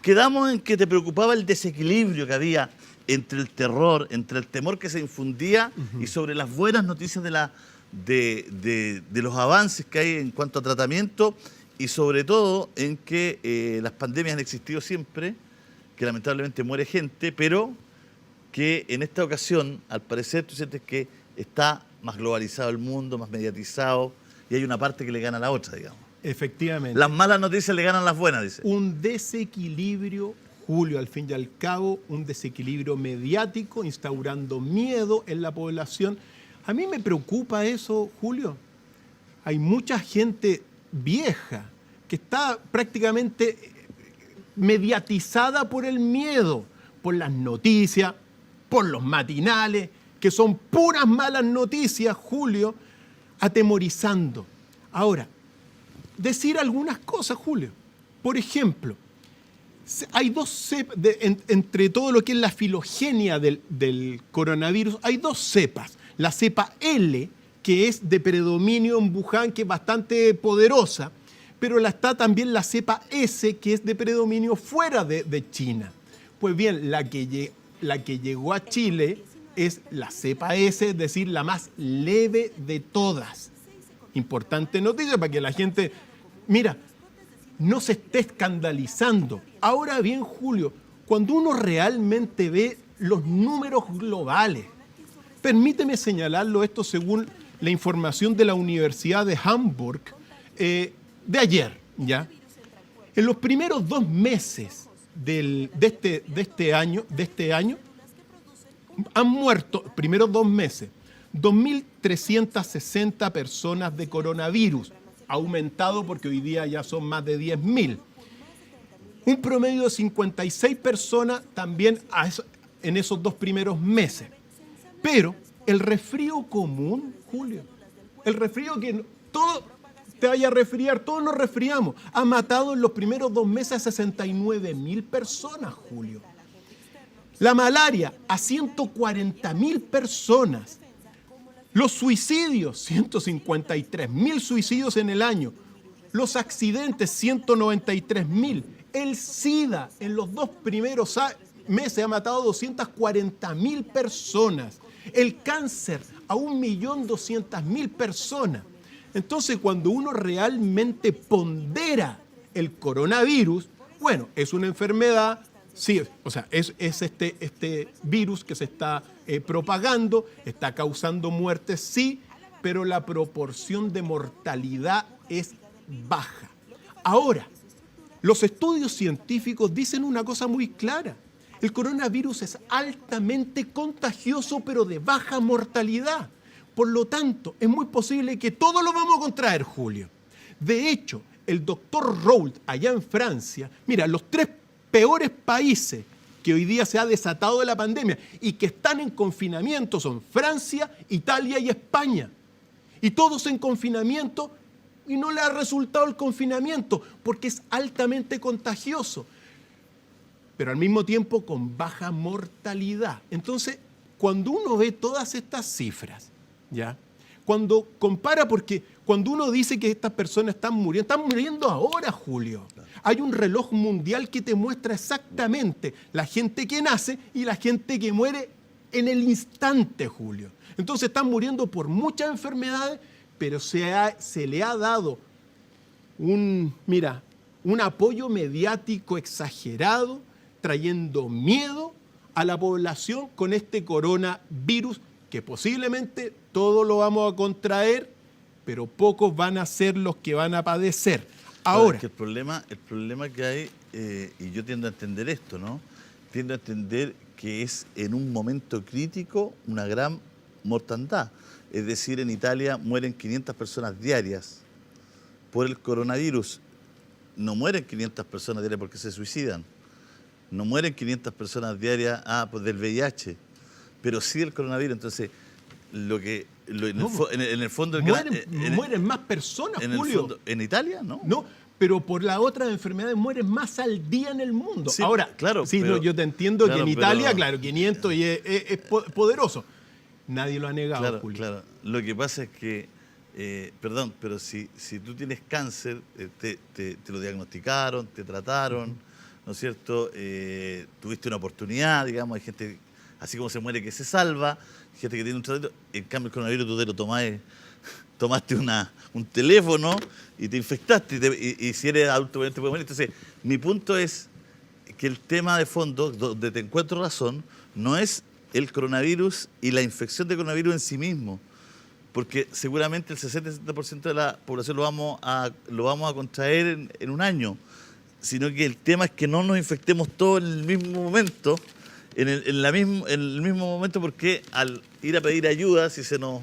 quedamos en que te preocupaba el desequilibrio que había entre el terror, entre el temor que se infundía y sobre las buenas noticias de los avances que hay en cuanto a tratamiento y sobre todo en que las pandemias han existido siempre, que lamentablemente muere gente, pero que en esta ocasión, al parecer, tú sientes que está más globalizado el mundo, más mediatizado, y hay una parte que le gana a la otra, digamos. Efectivamente. Las malas noticias le ganan las buenas, dice. Un desequilibrio, Julio, al fin y al cabo, un desequilibrio mediático, instaurando miedo en la población. A mí me preocupa eso, Julio. Hay mucha gente vieja que está prácticamente mediatizada por el miedo, por las noticias, por los matinales, que son puras malas noticias, Julio, atemorizando. Ahora, decir algunas cosas, Julio. Por ejemplo, hay dos cepas, entre todo lo que es la filogenia del coronavirus, hay dos cepas. La cepa L, que es de predominio en Wuhan, que es bastante poderosa, pero está también la cepa S, que es de predominio fuera de China. Pues bien, la que llegó a Chile es la cepa S, es decir, la más leve de todas. Importante noticia para que la gente, mira, no se esté escandalizando. Ahora bien, Julio, cuando uno realmente ve los números globales, permíteme señalarlo esto según la información de la Universidad de Hamburg de ayer, ¿ya? En los primeros 2 meses de este año, han muerto, primeros 2 meses, 2.360 personas de coronavirus. Ha aumentado porque hoy día ya son más de 10.000. Un promedio de 56 personas también en esos 2 primeros meses. Pero el resfrío común, Julio, el resfrío que todo te vaya a resfriar, todos nos resfriamos, ha matado en los primeros 2 meses a 69.000 personas, Julio. La malaria a 140.000 personas. Los suicidios, 153.000 suicidios en el año. Los accidentes, 193.000. El SIDA en los 2 primeros meses ha matado a 240.000 personas. El cáncer a 1.200.000 personas. Entonces, cuando uno realmente pondera el coronavirus, bueno, es una enfermedad. Sí, o sea, es este virus que se está propagando, está causando muertes, sí, pero la proporción de mortalidad es baja. Ahora, los estudios científicos dicen una cosa muy clara. El coronavirus es altamente contagioso, pero de baja mortalidad. Por lo tanto, es muy posible que todos lo vamos a contraer, Julio. De hecho, el doctor Roult, allá en Francia, mira, los 3 peores países que hoy día se ha desatado de la pandemia y que están en confinamiento son Francia, Italia y España. Y todos en confinamiento y no le ha resultado el confinamiento porque es altamente contagioso, pero al mismo tiempo con baja mortalidad. Entonces, cuando uno ve todas estas cifras, ¿ya? Cuando compara, porque cuando uno dice que estas personas están muriendo ahora, Julio. Hay un reloj mundial que te muestra exactamente la gente que nace y la gente que muere en el instante, Julio. Entonces están muriendo por muchas enfermedades, pero se le ha dado un apoyo mediático exagerado, trayendo miedo a la población con este coronavirus, que posiblemente todos lo vamos a contraer, pero pocos van a ser los que van a padecer. Ahora, es que el problema que hay, y yo tiendo a entender esto, ¿no? Tiendo a entender que es en un momento crítico una gran mortandad. Es decir, en Italia mueren 500 personas diarias por el coronavirus. No mueren 500 personas diarias porque se suicidan. No mueren 500 personas diarias pues del VIH, pero sí del coronavirus. Entonces, en el fondo... mueren más personas, en Julio. El fondo, ¿en Italia? No. No, pero por las otras enfermedades mueren más al día en el mundo. Sí, ahora, claro, sí, pero, yo te entiendo claro, que en Italia, claro, 500 y es poderoso. Nadie lo ha negado, claro, Julio. Claro, lo que pasa es que, pero si tú tienes cáncer, te lo diagnosticaron, te trataron, ¿no es cierto? Tuviste una oportunidad, digamos, hay gente, así como se muere, que se salva, hay gente que tiene un tratamiento. En cambio, el coronavirus tú te lo tomaste un teléfono y te infectaste, y si eres adulto te puedes morir. Entonces, mi punto es que el tema de fondo, donde te encuentro razón, no es el coronavirus y la infección de coronavirus en sí mismo, porque seguramente el 60-70% de la población lo vamos a contraer en un año, sino que el tema es que no nos infectemos todos en el mismo momento, en el mismo momento, porque al ir a pedir ayuda, si se nos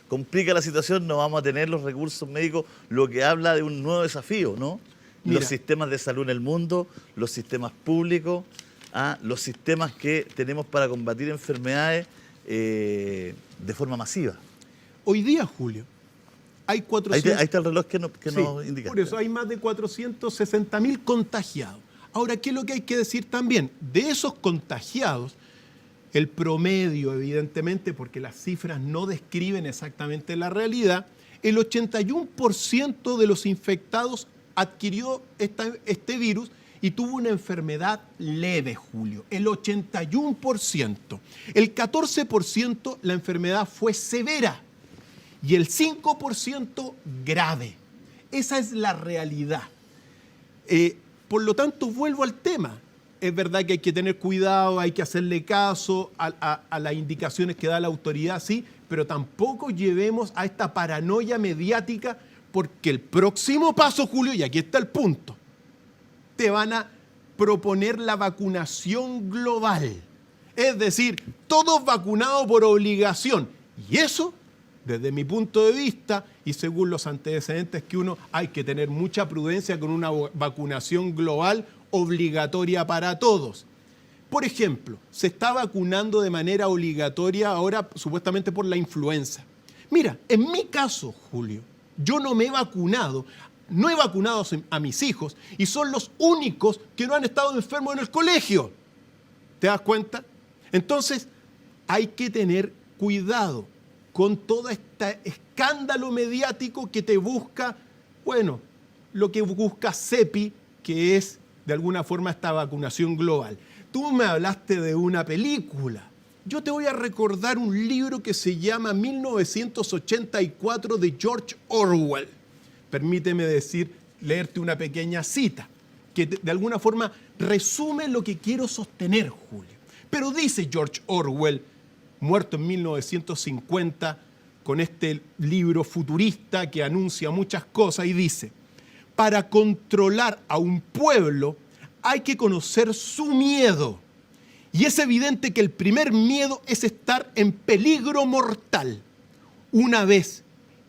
complica la situación, no vamos a tener los recursos médicos, lo que habla de un nuevo desafío, ¿no? Mira. Los sistemas de salud en el mundo, los sistemas públicos, los sistemas que tenemos para combatir enfermedades de forma masiva. Hoy día, Julio, hay 400... Ahí está el reloj que Sí, nos indica. por eso hay más de 460.000 contagiados. Ahora, ¿qué es lo que hay que decir también? De esos contagiados, el promedio, evidentemente, porque las cifras no describen exactamente la realidad, el 81% de los infectados adquirió este virus y tuvo una enfermedad leve, Julio. El 81%. El 14% la enfermedad fue severa y el 5% grave. Esa es la realidad. Por lo tanto, vuelvo al tema. Es verdad que hay que tener cuidado, hay que hacerle caso a las indicaciones que da la autoridad, sí, pero tampoco llevemos a esta paranoia mediática, porque el próximo paso, Julio, y aquí está el punto, te van a proponer la vacunación global. Es decir, todos vacunados por obligación. Y eso, desde mi punto de vista, y según los antecedentes que hay que tener mucha prudencia con una vacunación global obligatoria para todos. Por ejemplo, se está vacunando de manera obligatoria ahora supuestamente por la influenza. Mira, en mi caso, Julio, yo no me he vacunado, no he vacunado a mis hijos y son los únicos que no han estado enfermos en el colegio. ¿Te das cuenta? Entonces, hay que tener cuidado con todo este escándalo mediático que te busca, bueno, lo que busca CEPI, que es de alguna forma esta vacunación global. Tú me hablaste de una película. Yo te voy a recordar un libro que se llama 1984 de George Orwell. Permíteme leerte una pequeña cita que de alguna forma resume lo que quiero sostener, Julio. Pero dice George Orwell, muerto en 1950, con este libro futurista que anuncia muchas cosas, y dice: para controlar a un pueblo hay que conocer su miedo. Y es evidente que el primer miedo es estar en peligro mortal. Una vez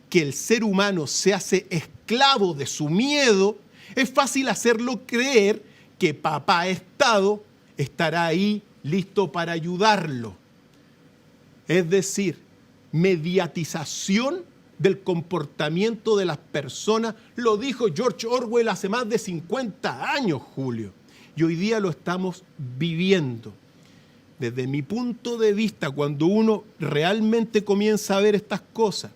que el ser humano se hace esclavo de su miedo, es fácil hacerlo creer que papá Estado estará ahí listo para ayudarlo. Es decir, mediatización del comportamiento de las personas, lo dijo George Orwell hace más de 50 años, Julio, y hoy día lo estamos viviendo. Desde mi punto de vista, cuando uno realmente comienza a ver estas cosas,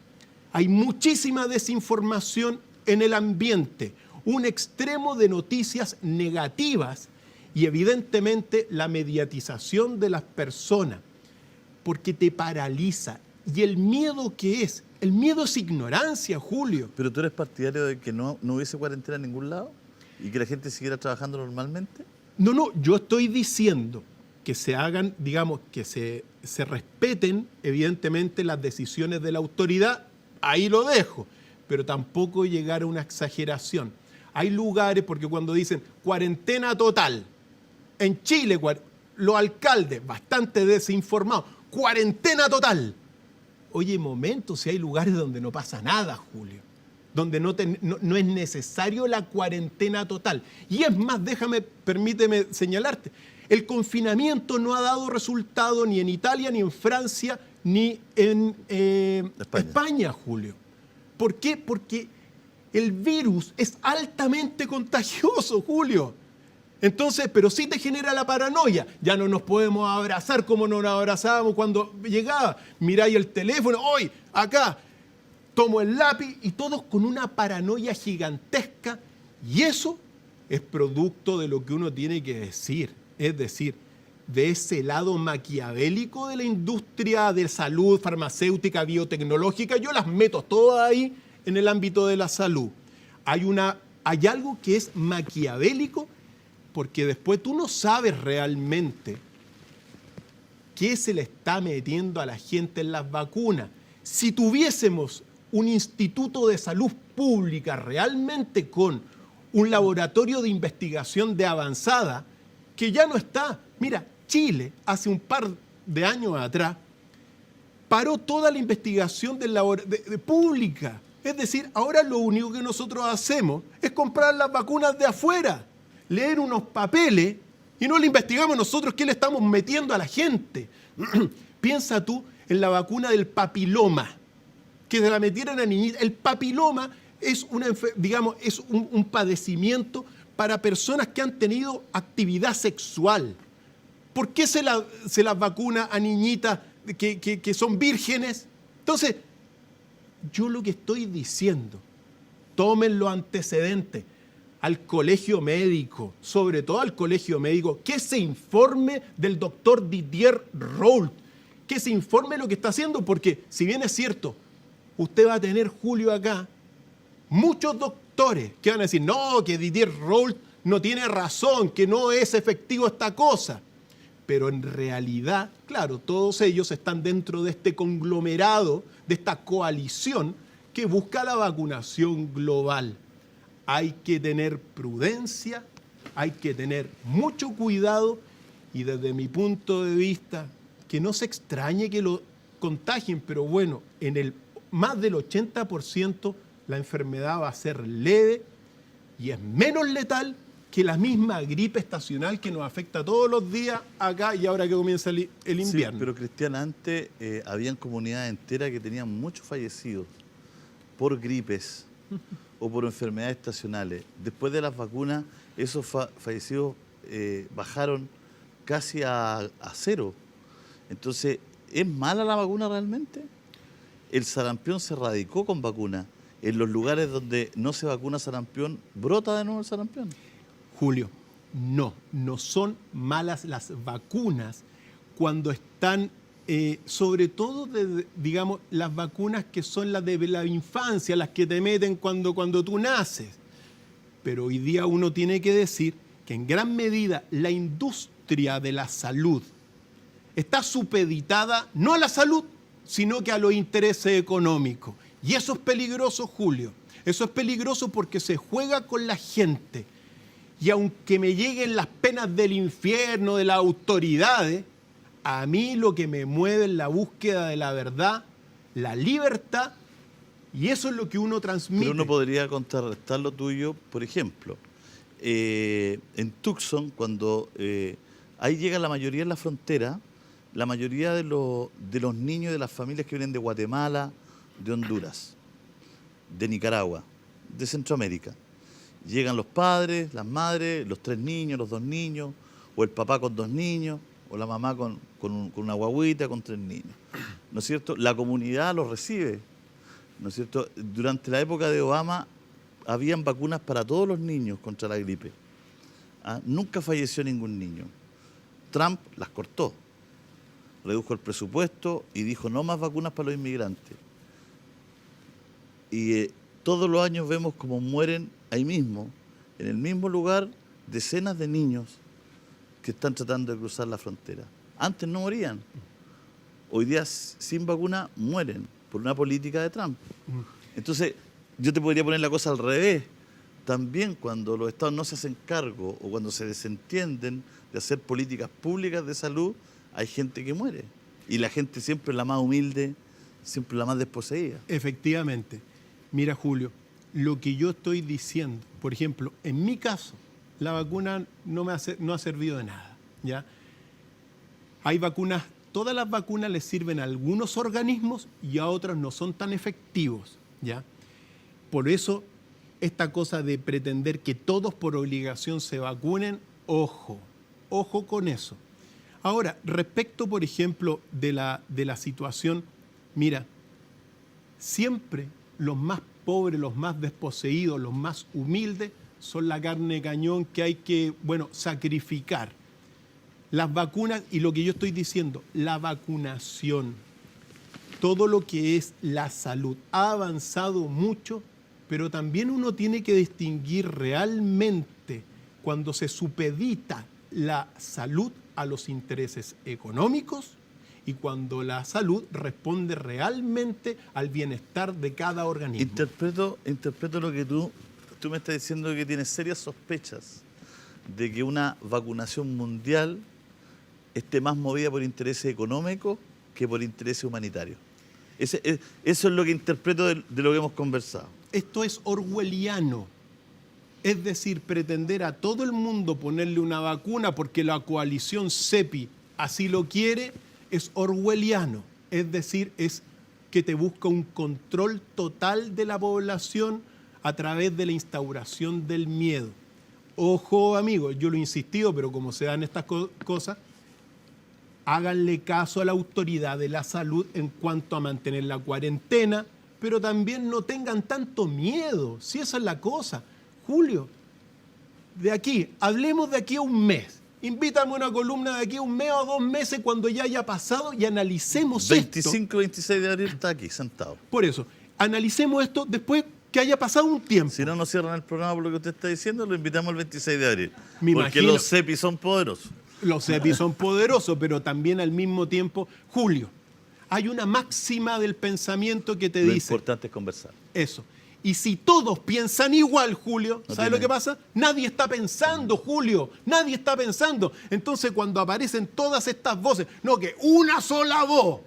hay muchísima desinformación en el ambiente, un extremo de noticias negativas y evidentemente la mediatización de las personas, porque te paraliza. ¿Y el miedo qué es? El miedo es ignorancia, Julio. ¿Pero tú eres partidario de que no hubiese cuarentena en ningún lado y que la gente siguiera trabajando normalmente? No, yo estoy diciendo que se hagan, digamos, que se respeten evidentemente las decisiones de la autoridad, ahí lo dejo, pero tampoco llegar a una exageración. Hay lugares, porque cuando dicen cuarentena total, en Chile los alcaldes, bastante desinformados, cuarentena total. Oye, momento, si hay lugares donde no pasa nada, Julio, donde no es necesario la cuarentena total. Y es más, permíteme señalarte, el confinamiento no ha dado resultado ni en Italia, ni en Francia, ni en España, Julio. ¿Por qué? Porque el virus es altamente contagioso, Julio. Entonces, pero sí te genera la paranoia. Ya no nos podemos abrazar como nos abrazábamos cuando llegaba. Miráis el teléfono, hoy, acá, tomo el lápiz y todos con una paranoia gigantesca. Y eso es producto de lo que uno tiene que decir. Es decir, de ese lado maquiavélico de la industria de salud, farmacéutica, biotecnológica, yo las meto todas ahí en el ámbito de la salud. Hay algo que es maquiavélico porque después tú no sabes realmente qué se le está metiendo a la gente en las vacunas. Si tuviésemos un instituto de salud pública realmente con un laboratorio de investigación de avanzada, que ya no está. Mira, Chile, hace un par de años atrás, paró toda la investigación pública. Es decir, ahora lo único que nosotros hacemos es comprar las vacunas de afuera, leer unos papeles y no le investigamos nosotros qué le estamos metiendo a la gente. Piensa tú en la vacuna del papiloma, que se la metieron a niñitas. El papiloma es un padecimiento para personas que han tenido actividad sexual. ¿Por qué se las vacuna a niñitas que son vírgenes? Entonces, yo lo que estoy diciendo, tomen los antecedentes al colegio médico, sobre todo al colegio médico, que se informe del doctor Didier Raoult, que se informe lo que está haciendo, porque si bien es cierto, usted va a tener, Julio, acá, muchos doctores que van a decir, no, que Didier Raoult no tiene razón, que no es efectivo esta cosa. Pero en realidad, claro, todos ellos están dentro de este conglomerado, de esta coalición que busca la vacunación global. Hay que tener prudencia, hay que tener mucho cuidado y desde mi punto de vista, que no se extrañe que lo contagien, pero bueno, en más del 80% la enfermedad va a ser leve y es menos letal que la misma gripe estacional que nos afecta todos los días acá y ahora que comienza el invierno. Sí, pero Cristian, antes habían comunidades enteras que tenían muchos fallecidos por gripes o por enfermedades estacionales. Después de las vacunas, esos fallecidos bajaron casi a cero. Entonces, ¿es mala la vacuna realmente? El sarampión se erradicó con vacuna. En los lugares donde no se vacuna sarampión, ¿brota de nuevo el sarampión? Julio, no son malas las vacunas cuando están, sobre todo, digamos, las vacunas que son las de la infancia, las que te meten cuando tú naces. Pero hoy día uno tiene que decir que en gran medida la industria de la salud está supeditada no a la salud, sino que a los intereses económicos. Y eso es peligroso, Julio. Eso es peligroso porque se juega con la gente. Y aunque me lleguen las penas del infierno, de las autoridades, a mí lo que me mueve es la búsqueda de la verdad, la libertad, y eso es lo que uno transmite. Pero uno podría contrarrestar lo tuyo, por ejemplo, en Tucson, cuando ahí llega la mayoría en la frontera, la mayoría de los niños de las familias que vienen de Guatemala, de Honduras, de Nicaragua, de Centroamérica. Llegan los padres, las madres, los 3 niños, los 2 niños, o el papá con 2 niños, o la mamá con una guagüita, con 3 niños. ¿No es cierto? La comunidad los recibe. ¿No es cierto? Durante la época de Obama habían vacunas para todos los niños contra la gripe. Nunca falleció ningún niño. Trump las cortó, redujo el presupuesto y dijo no más vacunas para los inmigrantes. Y todos los años vemos cómo mueren ahí mismo, en el mismo lugar, decenas de niños que están tratando de cruzar la frontera. Antes no morían. Hoy día sin vacuna mueren por una política de Trump. Entonces, yo te podría poner la cosa al revés. También cuando los estados no se hacen cargo o cuando se desentienden de hacer políticas públicas de salud, hay gente que muere. Y la gente siempre es la más humilde, siempre la más desposeída. Efectivamente. Mira, Julio, lo que yo estoy diciendo, por ejemplo, en mi caso, la vacuna no ha servido de nada, ¿ya? Hay vacunas, todas las vacunas les sirven a algunos organismos y a otros no son tan efectivos, ¿ya? Por eso, esta cosa de pretender que todos por obligación se vacunen, ojo con eso. Ahora, respecto, por ejemplo, de la situación, mira, siempre los más pobres, los más desposeídos, los más humildes, son la carne de cañón que hay que, sacrificar. Las vacunas, y lo que yo estoy diciendo, la vacunación, todo lo que es la salud, ha avanzado mucho, pero también uno tiene que distinguir realmente cuando se supedita la salud a los intereses económicos y cuando la salud responde realmente al bienestar de cada organismo. Interpreto lo que tú me estás diciendo, que tienes serias sospechas de que una vacunación mundial esté más movida por intereses económicos que por intereses humanitarios. Eso es lo que interpreto de lo que hemos conversado. Esto es orwelliano. Es decir, pretender a todo el mundo ponerle una vacuna porque la coalición CEPI así lo quiere, es orwelliano. Es decir, es que te busca un control total de la población a través de la instauración del miedo. Ojo, amigos, yo lo he insistido, pero como se dan estas cosas, háganle caso a la autoridad de la salud en cuanto a mantener la cuarentena, pero también no tengan tanto miedo, si esa es la cosa. Julio, hablemos de aquí a un mes. Invítame a una columna de aquí a un mes o 2 meses cuando ya haya pasado y analicemos 25, esto. 26 de abril está aquí, sentado. Por eso, analicemos esto después que haya pasado un tiempo. Si no nos cierran el programa por lo que usted está diciendo, lo invitamos el 26 de abril. Me porque imagino, los CEPI son poderosos. Los CEPI son poderosos, pero también al mismo tiempo, Julio, hay una máxima del pensamiento que te dice... Lo importante es conversar. Eso. Y si todos piensan igual, Julio, ¿sabes lo que pasa? Nadie está pensando, Julio, nadie está pensando. Entonces, cuando aparecen todas estas voces, no, que una sola voz,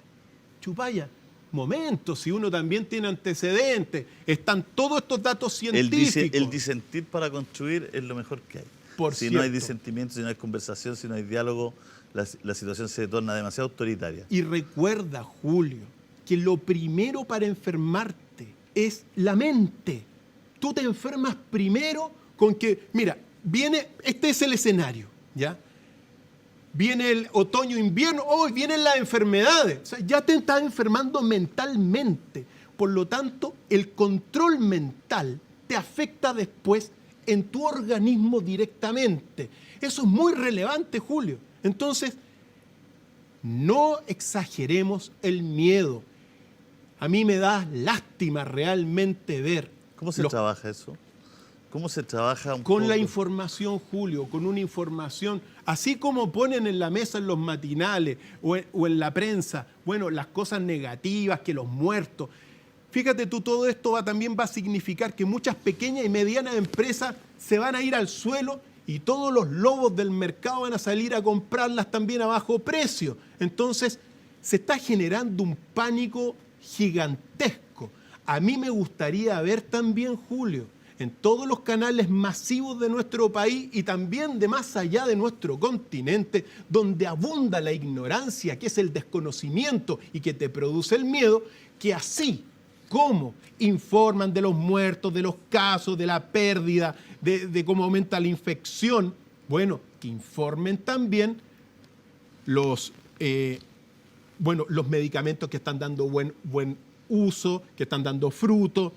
chupaya, momento, si uno también tiene antecedentes, están todos estos datos científicos. El disentir para construir es lo mejor que hay. Si no hay disentimiento, si no hay conversación, si no hay diálogo, la situación se torna demasiado autoritaria. Y recuerda, Julio, que lo primero para enfermarte es la mente. Tú te enfermas primero con que, mira, este es el escenario, ¿ya? Viene el otoño, invierno, vienen las enfermedades. O sea, ya te estás enfermando mentalmente. Por lo tanto, el control mental te afecta después en tu organismo directamente. Eso es muy relevante, Julio. Entonces, no exageremos el miedo. A mí me da lástima realmente ver... ¿Cómo se trabaja eso? ¿Cómo se trabaja un con poco? La información, Julio, con una información, así como ponen en la mesa en los matinales o en la prensa, las cosas negativas, que los muertos. Fíjate tú, todo esto también va a significar que muchas pequeñas y medianas empresas se van a ir al suelo y todos los lobos del mercado van a salir a comprarlas también a bajo precio. Entonces, se está generando un pánico gigantesco. A mí me gustaría ver también, Julio, en todos los canales masivos de nuestro país y también de más allá de nuestro continente, donde abunda la ignorancia, que es el desconocimiento y que te produce el miedo, que así como informan de los muertos, de los casos, de la pérdida, de cómo aumenta la infección, que informen también los medicamentos que están dando buen uso, que están dando fruto,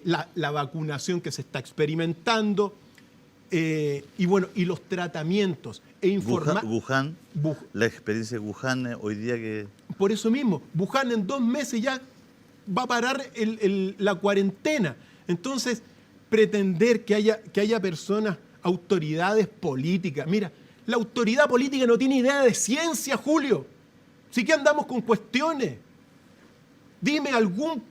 la vacunación que se está experimentando, y los tratamientos. Wuhan, la experiencia de Wuhan hoy día que... Por eso mismo, Wuhan en 2 meses ya va a parar la cuarentena. Entonces, pretender que haya personas, autoridades políticas. Mira, la autoridad política no tiene idea de ciencia, Julio. Sí que andamos con cuestiones. Dime algún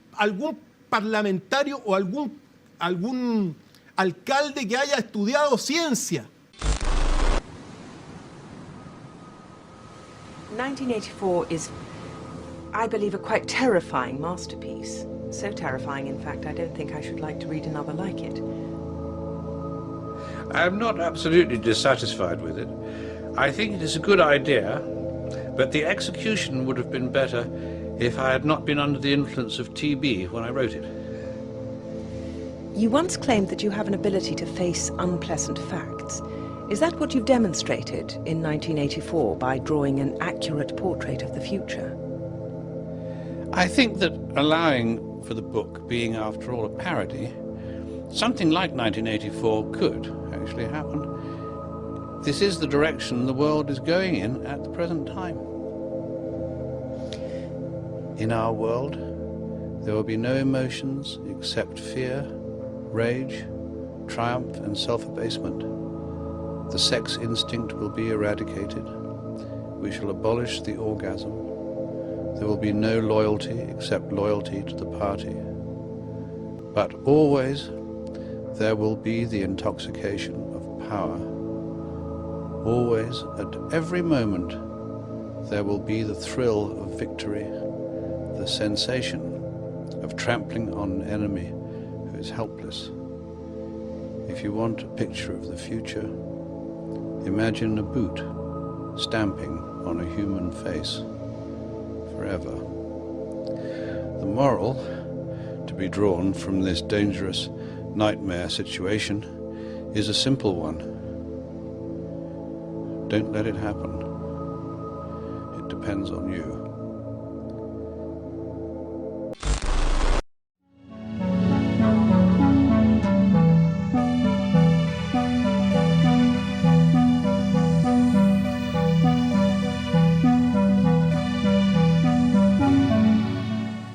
parlamentario o algún alcalde que haya estudiado ciencia. 1984 is, I believe, a quite terrifying masterpiece. So terrifying, in fact, I don't think I should like to read another like it. I'm not absolutely dissatisfied with it. I think it is a good idea, but the execution would have been better if I had not been under the influence of TB when I wrote it. You once claimed that you have an ability to face unpleasant facts. Is that what you've demonstrated in 1984 by drawing an accurate portrait of the future? I think that allowing for the book being, after all, a parody, something like 1984 could actually happen. This is the direction the world is going in at the present time. In our world, there will be no emotions except fear, rage, triumph and self-abasement. The sex instinct will be eradicated. We shall abolish the orgasm. There will be no loyalty except loyalty to the party. But always there will be the intoxication of power. Always, at every moment, there will be the thrill of victory, the sensation of trampling on an enemy who is helpless. If you want a picture of the future, imagine a boot stamping on a human face forever. The moral to be drawn from this dangerous nightmare situation is a simple one. Don't let it happen. It depends on you.